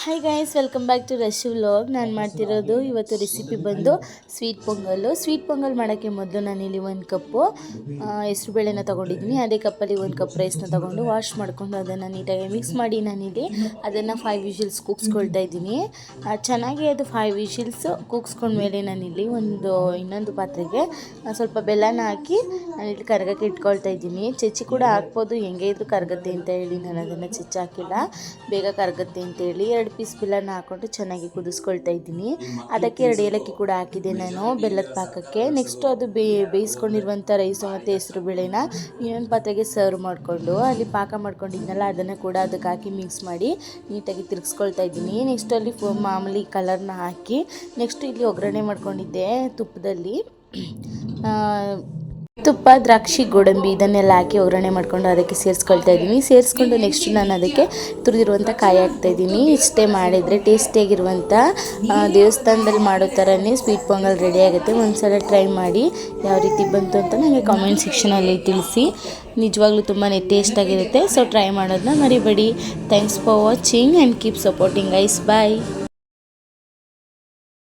Hi guys, welcome back to Rashu vlog. ನಾನು ಮಾಡ್ತಿರೋದು ಇವತ್ತು ರೆಸಿಪಿ ಬಂದು ಸ್ವೀಟ್ ಪೊಂಗಲ್ ಮಾಡೋಕ್ಕೆ ಮೊದಲು ನಾನಿಲ್ಲಿ 1 ಕಪ್ಪು ಹೆಸರು ಬೇಳೆನ ತೊಗೊಂಡಿದ್ದೀನಿ. ಅದೇ ಕಪ್ಪಲ್ಲಿ 1 ಕಪ್ ರೈಸ್ನ ತೊಗೊಂಡು ವಾಶ್ ಮಾಡಿಕೊಂಡು ಅದನ್ನು ನೀಟಾಗಿ ಮಿಕ್ಸ್ ಮಾಡಿ ನಾನಿಲ್ಲಿ ಅದನ್ನು 5 ವಿಷಿಲ್ಸ್ ಕೂಗಿಸ್ಕೊಳ್ತಾ ಇದ್ದೀನಿ. ಚೆನ್ನಾಗಿ ಅದು 5 ವಿಷಿಲ್ಸ್ ಕೂಗಿಸ್ಕೊಂಡ್ಮೇಲೆ ನಾನಿಲ್ಲಿ ಇನ್ನೊಂದು ಪಾತ್ರೆಗೆ ಸ್ವಲ್ಪ ಬೆಲ್ಲನ ಹಾಕಿ ನಾನಿಲ್ಲಿ ಕರಗಕ್ಕೆ ಇಟ್ಕೊಳ್ತಾ ಇದ್ದೀನಿ. ಚಚ್ಚಿ ಕೂಡ ಹಾಕ್ಬೋದು, ಹೆಂಗೆ ಇದ್ರೂ ಕರಗುತ್ತೆ ಅಂತ ಹೇಳಿ ನಾನು ಅದನ್ನು ಚಚ್ಚಿ ಹಾಕಿಲ್ಲ, ಬೇಗ ಕರಗುತ್ತೆ ಅಂತೇಳಿ 2 ಪೀಸ್ ಬೆಲ್ಲನ ಹಾಕ್ಕೊಂಡು ಚೆನ್ನಾಗಿ ಕುದಿಸ್ಕೊಳ್ತಾ ಇದ್ದೀನಿ. ಅದಕ್ಕೆ 2 ಏಲಕ್ಕಿ ಕೂಡ ಹಾಕಿದೆ ನಾನು ಬೆಲ್ಲದ ಪಾಕಕ್ಕೆ. ನೆಕ್ಸ್ಟ್ ಅದು ಬೇಯಿಸ್ಕೊಂಡಿರುವಂಥ ರೈಸು ಮತ್ತು ಹೆಸರು ಬೇಳೆನ ಇನ್ನೊಂದು ಪಾತ್ರೆಗೆ ಸರ್ವ್ ಮಾಡಿಕೊಂಡು ಅಲ್ಲಿ ಪಾಕ ಮಾಡ್ಕೊಂಡಿದ್ನಲ್ಲ ಅದನ್ನು ಕೂಡ ಅದಕ್ಕೆ ಹಾಕಿ ಮಿಕ್ಸ್ ಮಾಡಿ ನೀಟಾಗಿ ತಿರುಗಿಸ್ಕೊಳ್ತಾ ಇದ್ದೀನಿ. ನೆಕ್ಸ್ಟ್ ಅಲ್ಲಿ ಮಾಮೂಲಿ ಕಲರ್ನ ಹಾಕಿ ನೆಕ್ಸ್ಟ್ ಇಲ್ಲಿ ಒಗ್ಗರಣೆ ಮಾಡ್ಕೊಂಡಿದ್ದೆ ತುಪ್ಪದಲ್ಲಿ ತುಪ್ಪ, ದ್ರಾಕ್ಷಿ, ಗೋಡಂಬಿ ಇದನ್ನೆಲ್ಲ ಹಾಕಿ ಒಗ್ಗರಣೆ ಮಾಡ್ಕೊಂಡು ಅದಕ್ಕೆ ಸೇರಿಸ್ಕೊಳ್ತಾ ಇದ್ದೀನಿ. ಸೇರಿಸ್ಕೊಂಡು ನೆಕ್ಸ್ಟ್ ನಾನು ಅದಕ್ಕೆ ತುರಿದಿರುವಂಥ ಕಾಯಿ ಹಾಕ್ತಾಯಿದ್ದೀನಿ. ಇಷ್ಟೇ ಮಾಡಿದರೆ ಟೇಸ್ಟಿಯಾಗಿರುವಂಥ ದೇವಸ್ಥಾನದಲ್ಲಿ ಮಾಡೋ ಥರನೇ ಸ್ವೀಟ್ ಪೊಂಗಲ್ ರೆಡಿ ಆಗುತ್ತೆ. ಒಂದ್ಸಲ ಟ್ರೈ ಮಾಡಿ ಯಾವ ರೀತಿ ಬಂತು ಅಂತ ನನಗೆ ಕಾಮೆಂಟ್ ಸೆಕ್ಷನಲ್ಲಿ ತಿಳಿಸಿ. ನಿಜವಾಗ್ಲೂ ತುಂಬಾ ಟೇಸ್ಟಾಗಿರುತ್ತೆ. ಸೊ ಟ್ರೈ ಮಾಡೋದನ್ನ ಮರಿಬೇಡಿ. Thanks for watching and keep supporting guys. Bye.